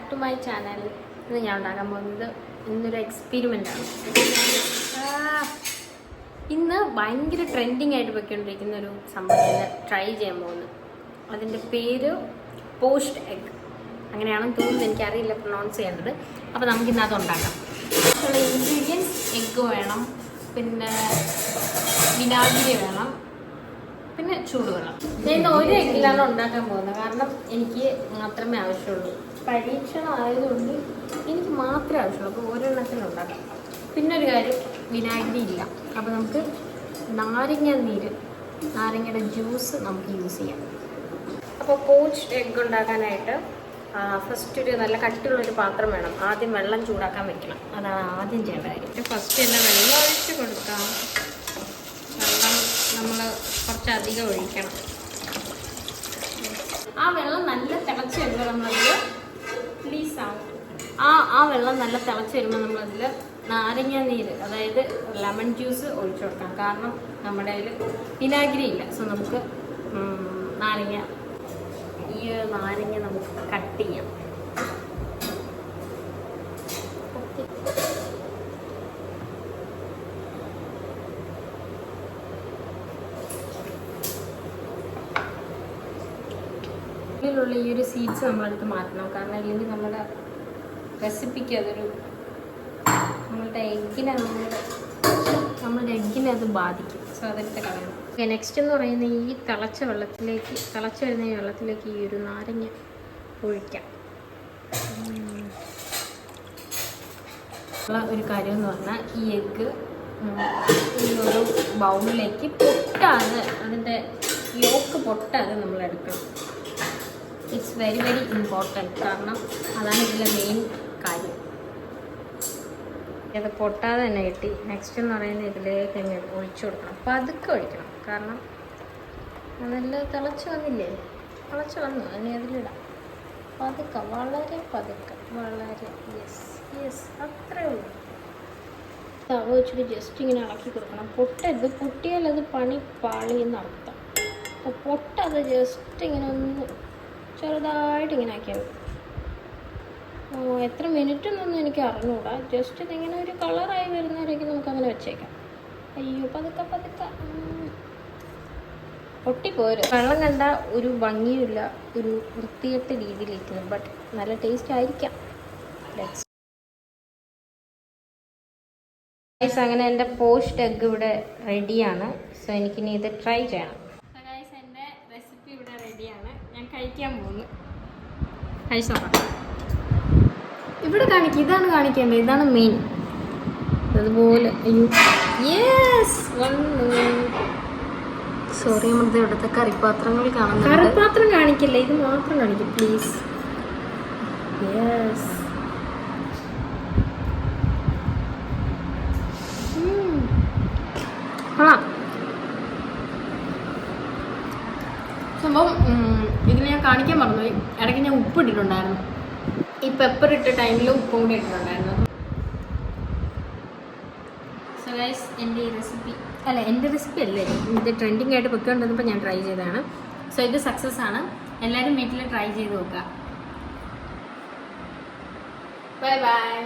Back to my channel. ഇന്ന് ഞാൻ ഉണ്ടാക്കാൻ പോകുന്നത് ഇന്നൊരു എക്സ്പെരിമെൻ്റാണ്. ഇന്ന് ഭയങ്കര ട്രെൻഡിങ് ആയിട്ട് പൊയ്ക്കൊണ്ടിരിക്കുന്ന ഒരു സംഭവം ട്രൈ ചെയ്യാൻ പോകുന്നത്. അതിൻ്റെ പേര് പോച്ച്ഡ് എഗ്. അങ്ങനെയാണെന്ന് തോന്നുന്നു, എനിക്കറിയില്ല പ്രൊണൗൺസ് ചെയ്യേണ്ടത്. അപ്പോൾ നമുക്കിന്ന് അത് ഉണ്ടാക്കാം. ഉള്ള ഇൻഗ്രീഡിയൻസ് എഗ്ഗ് വേണം, പിന്നെ വിനാഗിരി വേണം, പിന്നെ ചൂടുവെള്ളം. ഞാൻ ഇന്ന് ഒരു എഗ്ഗിലാണ് ഉണ്ടാക്കാൻ പോകുന്നത്, കാരണം എനിക്ക് മാത്രമേ ആവശ്യമുള്ളൂ. പരീക്ഷണം ആയതുകൊണ്ട് എനിക്ക് മാത്രമേ ആവശ്യമുള്ളൂ. അപ്പോൾ ഒരെണ്ണത്തിന് ഉണ്ടാക്കാം. പിന്നെ ഒരു കാര്യം, വിനാഗിരി ഇല്ല. അപ്പോൾ നമുക്ക് നാരങ്ങയുടെ ജ്യൂസ് നമുക്ക് യൂസ് ചെയ്യാം. അപ്പോൾ പോച്ച്ഡ് എഗ്ഗ് ഉണ്ടാക്കാനായിട്ട് ഫസ്റ്റ് ഒരു നല്ല കട്ടിയുള്ളൊരു പാത്രം വേണം. ആദ്യം വെള്ളം ചൂടാക്കാൻ വെക്കണം. അതാണ് ആദ്യം ചെയ്യേണ്ട കാര്യം. ഫസ്റ്റ് തന്നെ വെള്ളം ഒഴിച്ച് കൊടുക്കാം. വെള്ളം നമ്മൾ കുറച്ചധികം ഒഴിക്കണം. ആ വെള്ളം നല്ല തിളച്ച് വരുമ്പോൾ നമ്മളതിൽ ആ വെള്ളം നല്ല തിളച്ച് വരുമ്പോൾ നമ്മളതിൽ നാരങ്ങ നീര്, അതായത് ലെമൺ ജ്യൂസ് ഒഴിച്ചു കൊടുക്കാം. കാരണം നമ്മുടെ കയ്യിൽ വിനാഗിരി ഇല്ല. സോ നമുക്ക് നാരങ്ങ നമുക്ക് കട്ട് ചെയ്യാം. ഇതിലുള്ള ഈ ഒരു സീഡ്സ് നമ്മളെടുത്ത് മാറ്റണം. കാരണം ഇല്ലെങ്കിൽ നമ്മുടെ റെസിപ്പിക്ക് അതൊരു നമ്മളുടെ എഗ്ഗിനെ അത് ബാധിക്കും. സോ അതെടുത്ത് കളയണം. നെക്സ്റ്റ് എന്ന് പറയുന്നത് ഈ തിളച്ച് വരുന്ന ഈ വെള്ളത്തിലേക്ക് ഈ ഒരു നാരങ്ങ ഒഴിക്കാം. ഒരു കാര്യം എന്ന് പറഞ്ഞാൽ ഈ എഗ്ഗ് ഈ ഒരു ബൗളിലേക്ക് പൊട്ടാതെ, അതിൻ്റെ യോക്ക് പൊട്ടാതെ നമ്മൾ എടുക്കണം. It's very very important. കാരണം അതാണ് ഇതിലെ മെയിൻ കാര്യം. അത് പൊട്ടാതെ തന്നെ കിട്ടി. നെക്സ്റ്റ് എന്ന് പറയുന്നത് ഇതിലേക്ക് തന്നെ ഒഴിച്ചു കൊടുക്കണം. പതുക്കെ ഒഴിക്കണം. കാരണം അതെല്ലാം തിളച്ച് വന്നില്ലേ? തിളച്ച് വന്നു. അതിനെ അതിലിടാം. പതുക്കെ, വളരെ യെസ് അത്രേ ഉള്ളൂ. തവ വെച്ചിട്ട് ജസ്റ്റ് ഇങ്ങനെ ഇളക്കി കൊടുക്കണം. പൊട്ടരുത്. പൊട്ടിയാൽ അത് പണി പാളിയെന്ന് അർത്ഥം. അപ്പോൾ പൊട്ടത് ജസ്റ്റ് ഇങ്ങനെ ഒന്ന് ചെറുതായിട്ട് ഇങ്ങനെ ആക്കിയാൽ മതി. എത്ര മിനിറ്റ് എന്നൊന്നും എനിക്ക് അറിഞ്ഞൂടാ. ജസ്റ്റ് ഇതിങ്ങനെ ഒരു കളറായി വരുന്നവരേക്കും നമുക്കങ്ങനെ വെച്ചേക്കാം. അയ്യോ, പതുക്കെ പൊട്ടിപ്പോരും. വെള്ളം കണ്ട ഒരു ഭംഗിയുമില്ല, ഒരു വൃത്തികെട്ട രീതിയിലിരിക്കുന്നു. ബട്ട് നല്ല ടേസ്റ്റ് ആയിരിക്കാം. അങ്ങനെ എൻ്റെ പോച്ച്ഡ് എഗ്ഗ് ഇവിടെ റെഡിയാണ്. സോ എനിക്കിനി ഇത് ട്രൈ ചെയ്യണം. സോ ഗൈസ്, എൻ്റെ റെസിപ്പി ഇവിടെ റെഡിയാണ്. ഞാൻ കഴിക്കാൻ പോകുന്നു. കഴിച്ചു നോക്കാം. ഇവിടെ കാണിക്കും. ഇതാണ് കാണിക്കേണ്ടത്. ഇതാണ് മെയിൻ. അതുപോലെ സോറി, നമ്മുടെ ഇവിടുത്തെ കറിപ്പാത്രങ്ങൾ കാണുന്നത്. കറിപ്പാത്രം കാണിക്കില്ല, ഇത് മാത്രം കാണിക്കും പ്ലീസ്. യെസ്, സംഭവം ഇതിൽ ഞാൻ കാണിക്കാൻ മറന്നുപോയി. ഇടയ്ക്ക് ഞാൻ ഉപ്പ് ഇട്ടിട്ടുണ്ടായിരുന്നു. ഈ പെപ്പർ ഇട്ട ടൈമിൽ ഉപ്പും കൂടി ഇട്ടിട്ടുണ്ടായിരുന്നു. സോ ഗൈസ്, എൻ്റെ റെസിപ്പി അല്ലേ, ഇത് ട്രെൻഡിങ് ആയിട്ട് പൊയ്ക്കൊണ്ടിരുന്നപ്പോൾ ഞാൻ ട്രൈ ചെയ്തതാണ്. സോ ഇത് സക്സസ് ആണ്. എല്ലാവരും വീട്ടിൽ ട്രൈ ചെയ്ത് നോക്കുക. Bye bye.